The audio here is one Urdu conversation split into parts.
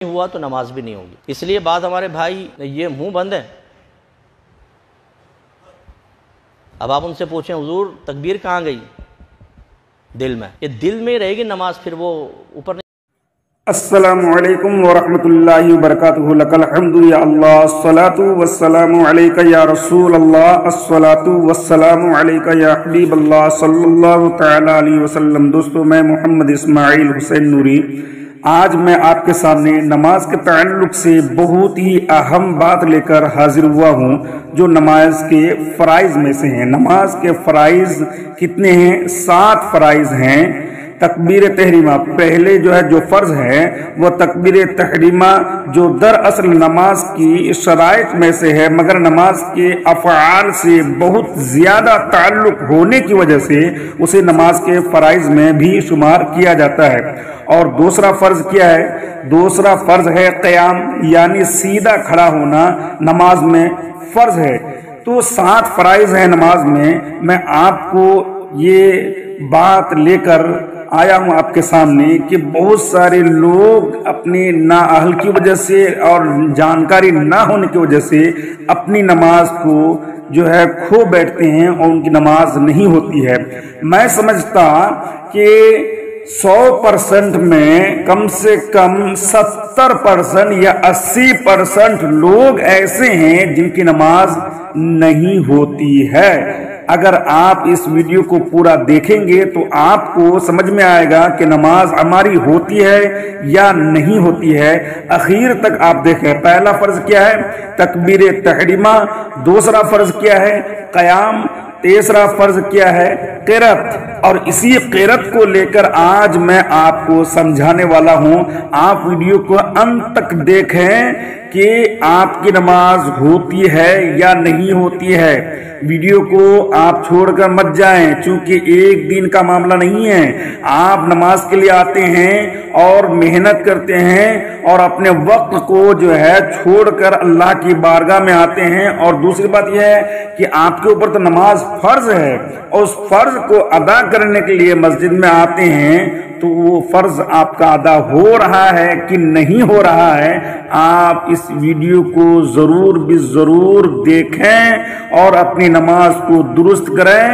ہوا تو نماز بھی نہیں ہوگی۔ اس لیے بعض ہمارے بھائی یہ منہ بند ہیں۔ اب آپ ان سے پوچھیں حضور تکبیر کہاں گئی؟ دل میں، یہ دل میں رہے گی نماز، پھر وہ اوپر نہیں۔ السلام علیکم ورحمۃ اللہ وبرکاتہ۔ لک الحمد یا اللہ، الصلاۃ والسلام علیک یا رسول اللہ، الصلاۃ والسلام علیک یا حبیب اللہ صلی اللہ تعالی علیہ وسلم۔ دوستو، میں محمد اسماعیل حسین نوری آج میں آپ کے سامنے نماز کے تعلق سے بہت ہی اہم بات لے کر حاضر ہوا ہوں، جو نماز کے فرائض میں سے ہیں۔ نماز کے فرائض کتنے ہیں؟ 7 فرائض ہیں۔ تکبیر تحریمہ پہلے جو فرض ہے وہ تکبیر تحریمہ، جو دراصل نماز کی شرائط میں سے ہے، مگر نماز کے افعال سے بہت زیادہ تعلق ہونے کی وجہ سے اسے نماز کے فرائض میں بھی شمار کیا جاتا ہے۔ اور دوسرا فرض کیا ہے؟ دوسرا فرض ہے قیام، یعنی سیدھا کھڑا ہونا نماز میں فرض ہے۔ تو 7 فرائض ہیں نماز میں آپ کو یہ بات لے کر آیا ہوں آپ کے سامنے کہ بہت سارے لوگ اپنے نااہل کی وجہ سے اور جانکاری نہ ہونے کی وجہ سے اپنی نماز کو کھو بیٹھتے ہیں اور ان کی نماز نہیں ہوتی ہے۔ میں سمجھتا کہ 100% میں کم سے کم 70% یا 80% لوگ ایسے ہیں جن کی نماز نہیں ہوتی ہے۔ اگر آپ اس ویڈیو کو پورا دیکھیں گے تو آپ کو سمجھ میں آئے گا کہ نماز ہماری ہوتی ہے یا نہیں ہوتی ہے۔ اخیر تک آپ دیکھیں، پہلا فرض کیا ہے؟ تکبیر تحریمہ۔ دوسرا فرض کیا ہے؟ قیام۔ تیسرا فرض کیا ہے؟ قرات۔ اور اسی قرات کو لے کر آج میں آپ کو سمجھانے والا ہوں۔ آپ ویڈیو کو انت تک دیکھیں کہ آپ کی نماز ہوتی ہے یا نہیں ہوتی ہے۔ ویڈیو کو آپ چھوڑ کر مت جائیں، چونکہ ایک دن کا معاملہ نہیں ہے۔ آپ نماز کے لیے آتے ہیں اور محنت کرتے ہیں اور اپنے وقت کو چھوڑ کر اللہ کی بارگاہ میں آتے ہیں۔ اور دوسری بات یہ ہے کہ آپ کے اوپر تو نماز فرض ہے، اور اس فرض کو ادا کرنے کے لیے مسجد میں آتے ہیں، تو وہ فرض آپ کا ادا ہو رہا ہے کہ نہیں ہو رہا ہے؟ آپ اس ویڈیو کو ضرور بھی ضرور دیکھیں اور اپنی نماز کو درست کریں۔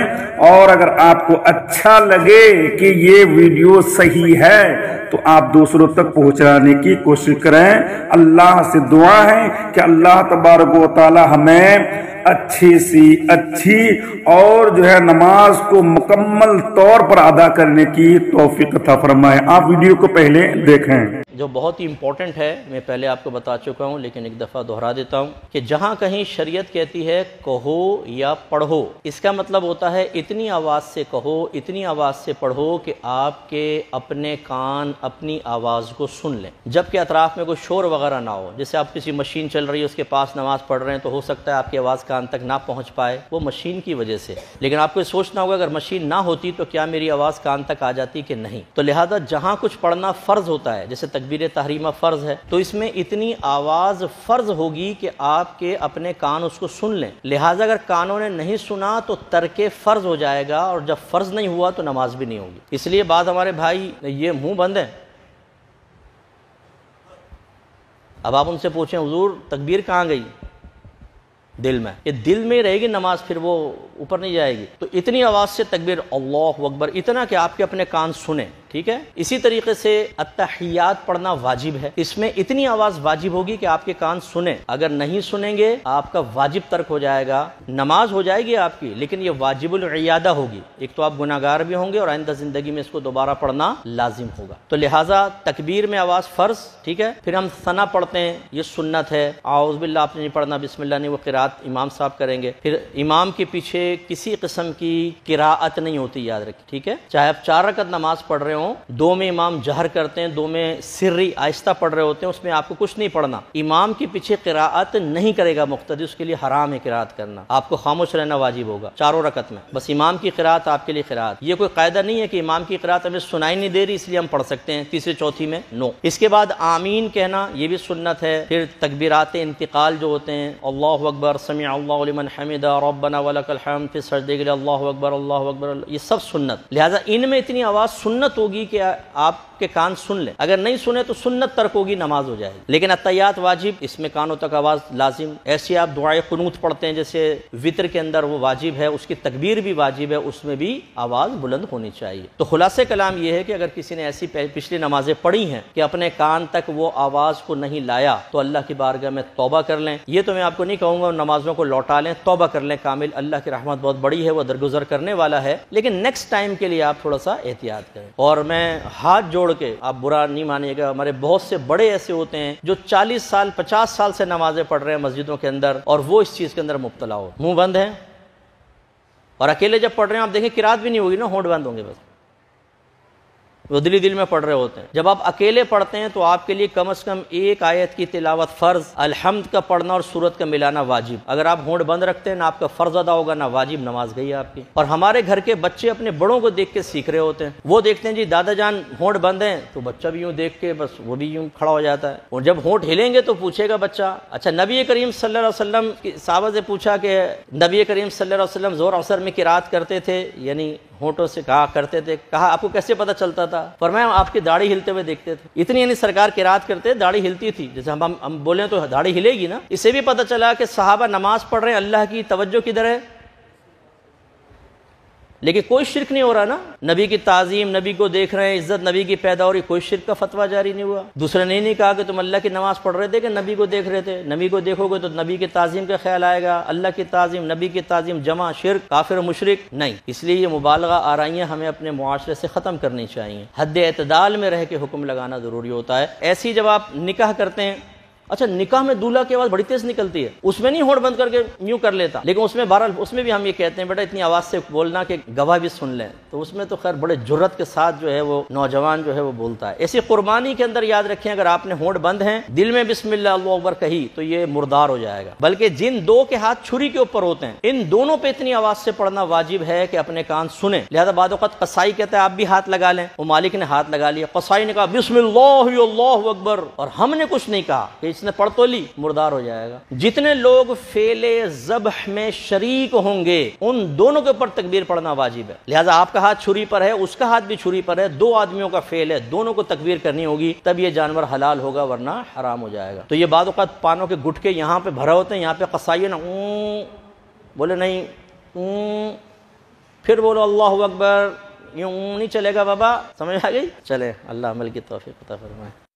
اور اگر آپ کو اچھا لگے کہ یہ ویڈیو صحیح ہے تو آپ دوسروں تک پہنچانے کی کوشش کریں۔ اللہ سے دعا ہے کہ اللہ تبارک و تعالی ہمیں اچھی سی اچھی اور نماز کو مکمل طور پر ادا کرنے کی توفیق عطا فرمائے۔ آپ ویڈیو کو پہلے دیکھیں۔ جو بہت ہی امپورٹنٹ ہے، میں پہلے آپ کو بتا چکا ہوں لیکن ایک دفعہ دہرا دیتا ہوں کہ جہاں کہیں شریعت کہتی ہے کہو یا پڑھو، اس کا مطلب ہوتا ہے اتنی آواز سے کہو، اتنی آواز سے پڑھو کہ آپ کے اپنے کان اپنی آواز کو سن لیں، جبکہ اطراف میں کوئی شور وغیرہ نہ ہو۔ جیسے آپ کسی مشین چل رہی ہے، اس کے پاس نماز پڑھ رہے ہیں، تو ہو سکتا ہے آپ کی آواز کان تک نہ پہنچ پائے، وہ مشین کی وجہ سے۔ لیکن آپ کو سوچنا ہوگا اگر مشین نہ ہوتی تو کیا میری آواز کان تک آ جاتی کہ نہیں؟ تو لہذا جہاں کچھ پڑھنا فرض ہوتا ہے، جیسے تکبیر تحریمہ فرض ہے، تو اس میں اتنی آواز فرض ہوگی کہ آپ کے اپنے کان اس کو سن لیں۔ لہٰذا اگر کانوں نے نہیں سنا تو ترک فرض ہو جائے گا، اور جب فرض نہیں ہوا تو نماز بھی نہیں ہوگی۔ اس لیے بعض ہمارے بھائی یہ منہ بند ہیں۔ اب آپ ان سے پوچھیں حضور تکبیر کہاں گئی؟ دل میں، یہ دل میں رہے گی نماز، پھر وہ اوپر نہیں جائے گی۔ تو اتنی آواز سے تکبیر اللہ اکبر، اتنا کہ آپ کے اپنے کان سنیں، ٹھیک ہے؟ اسی طریقے سے التحیات پڑھنا واجب ہے، اس میں اتنی آواز واجب ہوگی کہ آپ کے کان سنیں۔ اگر نہیں سنیں گے آپ کا واجب ترک ہو جائے گا، نماز ہو جائے گی آپ کی، لیکن یہ واجب العیادہ ہوگی۔ ایک تو آپ گناہگار بھی ہوں گے اور آئندہ زندگی میں اس کو دوبارہ پڑھنا لازم ہوگا۔ تو لہٰذا تکبیر میں آواز فرض، ٹھیک ہے؟ پھر ہم ثنا پڑھتے ہیں، یہ سنت ہے۔ اعوذ باللہ آپ نے نہیں پڑھنا، بسم اللہ نہیں، وہ قرات امام صاحب کریں گے۔ پھر امام کے پیچھے کسی قسم کی قراءت نہیں ہوتی، یاد رکھیں، ٹھیک ہے؟ چاہے آپ 4 رکعت نماز پڑھ رہے ہوں، 2 میں امام جہر کرتے ہیں، 2 میں سری آہستہ پڑھ رہے ہوتے ہیں، اس میں آپ کو کچھ نہیں پڑھنا۔ امام کے پیچھے قراءت نہیں کرے گا مقتدی، اس کے لیے حرام ہے قراءت کرنا، آپ کو خاموش رہنا واجب ہوگا 4 رکعت میں، بس امام کی قراءت آپ کے لیے قراءت۔ یہ کوئی قاعدہ نہیں ہے کہ امام کی قراءت ہمیں سنائی نہیں دے رہی اس لیے ہم پڑھ سکتے ہیں تیسری چوتھی میں، نو۔ اس کے بعد آمین کہنا، یہ بھی سنت ہے۔ پھر تکبیرات انتقال جو ہوتے ہیں، اللہ اکبر، سمع اللہ لمن حمدہ، ربنا ولک الحمد، پھر سجدے کے لیے اللہ اکبر، یہ سب سنت۔ لہٰذا ان میں اتنی آواز سنت ہوگی ہوگی کہ آپ کے کان سن لیں، اگر نہیں سنے تو سنت ترک ہوگی، نماز ہو جائے گی۔ لیکن اتحیات واجب، اس میں کانوں تک آواز لازم۔ ایسی آپ دعائے قنوت پڑھتے ہیں جیسے وطر کے اندر وہ واجب ہے، اس کی تکبیر بھی واجب ہے، اس میں بھی آواز بلند ہونی چاہیے۔ تو خلاصہ کلام یہ ہے کہ اگر کسی نے ایسی پچھلی نمازیں پڑھی ہیں کہ اپنے کان تک وہ آواز کو نہیں لایا تو اللہ کی بارگاہ میں توبہ کر لیں۔ یہ تو میں آپ کو نہیں کہوں گا نمازوں کو لوٹا لیں، توبہ کر لیں کامل، اللہ کی رحمت بہت بڑی ہے، وہ درگزر کرنے والا ہے، لیکن نیکسٹ ٹائم کے لیے آپ تھوڑا سا احتیاط کریں۔ اور میں ہاتھ جوڑ کے، آپ برا نہیں مانیے گا، ہمارے بہت سے بڑے ایسے ہوتے ہیں جو 40 سال 50 سال سے نمازیں پڑھ رہے ہیں مسجدوں کے اندر، اور وہ اس چیز کے اندر مبتلا ہو، منہ بند ہے، اور اکیلے جب پڑھ رہے ہیں آپ دیکھیں قرات بھی نہیں ہوگی نا، ہونٹ بند ہوں گے، بس وہ دلی دل میں پڑھ رہے ہوتے ہیں۔ جب آپ اکیلے پڑھتے ہیں تو آپ کے لیے کم از کم ایک آیت کی تلاوت فرض، الحمد کا پڑھنا اور سورت کا ملانا واجب۔ اگر آپ ہونٹ بند رکھتے ہیں نہ آپ کا فرض ادا ہوگا نہ واجب، نماز گئی آپ کی۔ اور ہمارے گھر کے بچے اپنے بڑوں کو دیکھ کے سیکھ رہے ہوتے ہیں، وہ دیکھتے ہیں جی دادا جان ہونٹ بند ہیں تو بچہ بھی یوں دیکھ کے بس وہ بھی یوں کھڑا ہو جاتا ہے، اور جب ہونٹ ہلیں گے تو پوچھے گا بچہ۔ اچھا، نبی کریم صلی اللہ علیہ وسلم کی صحابہ سے پوچھا کہ نبی کریم صلی اللہ علیہ وسلم زور اثر میں قرات کرتے تھے، یعنی ہونٹوں سے کہا کرتے تھے، کہا آپ کو کیسے پتہ چلتا تھا؟ فرمایا آپ کی داڑھی ہلتے ہوئے دیکھتے تھے، اتنی یعنی سرکار قرات کرتے داڑھی ہلتی تھی، جیسے ہم بولیں تو داڑھی ہلے گی نا۔ اس سے بھی پتہ چلا کہ صحابہ نماز پڑھ رہے ہیں، اللہ کی توجہ کدھر ہے، لیکن کوئی شرک نہیں ہو رہا نا، نبی کی تعظیم، نبی کو دیکھ رہے ہیں، عزت نبی کی پیدا ہو رہی، کوئی شرک کا فتویٰ جاری نہیں ہوا۔ دوسرے نے نہیں کہا کہ تم اللہ کی نماز پڑھ رہے تھے کہ نبی کو دیکھ رہے تھے، نبی کو دیکھو گے تو نبی کی تعظیم کا خیال آئے گا، اللہ کی تعظیم، نبی کی تعظیم جمع شرک، کافر و مشرک نہیں۔ اس لیے یہ مبالغہ آرائیاں ہمیں اپنے معاشرے سے ختم کرنی چاہیے، حد اعتدال میں رہ کے حکم لگانا ضروری ہوتا ہے۔ ایسی جب آپ نکاح کرتے ہیں، اچھا نکاح میں دولہا کی آواز بڑی تیز نکلتی ہے، اس میں نہیں ہونٹ بند کر کے یوں کر لیتا، لیکن اس میں بہرحال اس میں بھی ہم یہ کہتے ہیں بیٹا اتنی آواز سے بولنا کہ گواہ بھی سن لیں، تو اس میں تو خیر بڑے جرت کے ساتھ جو ہے وہ نوجوان جو ہے وہ بولتا ہے۔ ایسی قربانی کے اندر یاد رکھیں، اگر آپ نے ہونٹ بند ہیں، دل میں بسم اللہ اللہ اکبر کہی تو یہ مردار ہو جائے گا، بلکہ جن دو کے ہاتھ چھری کے اوپر ہوتے ہیں ان دونوں پہ اتنی آواز سے پڑھنا واجب ہے کہ اپنے کان سنیں۔ لہذا بعض اوقات قصائی کہتا ہے آپ بھی ہاتھ لگا لیں، وہ مالک نے ہاتھ لگا لیا، قصائی نے کہا بسم اللہ اللہ اکبر، اور ہم نے کچھ نہیں کہا کہ اس نے پڑھ تو لی، مردار ہو جائے گا۔ جتنے لوگ فعل ذبح میں شریک ہوں گے ان دونوں کے اوپر تکبیر پڑھنا واجب ہے۔ لہذا آپ کا ہاتھ چھری پر ہے، اس کا ہاتھ بھی چھری پر ہے، دو آدمیوں کا فعل ہے، دونوں کو تکبیر کرنی ہوگی، تب یہ جانور حلال ہوگا ورنہ حرام ہو جائے گا۔ تو یہ بعض اوقات پانوں کے گٹکے یہاں پہ بھرے ہوتے ہیں، یہاں پہ قصائی نا بولے نہیں، پھر بولو اللہ اکبر، یوں نہیں چلے گا بابا، سمجھ آ گئی؟ چلے اللہ عمل کی توفیق عطا فرمائے۔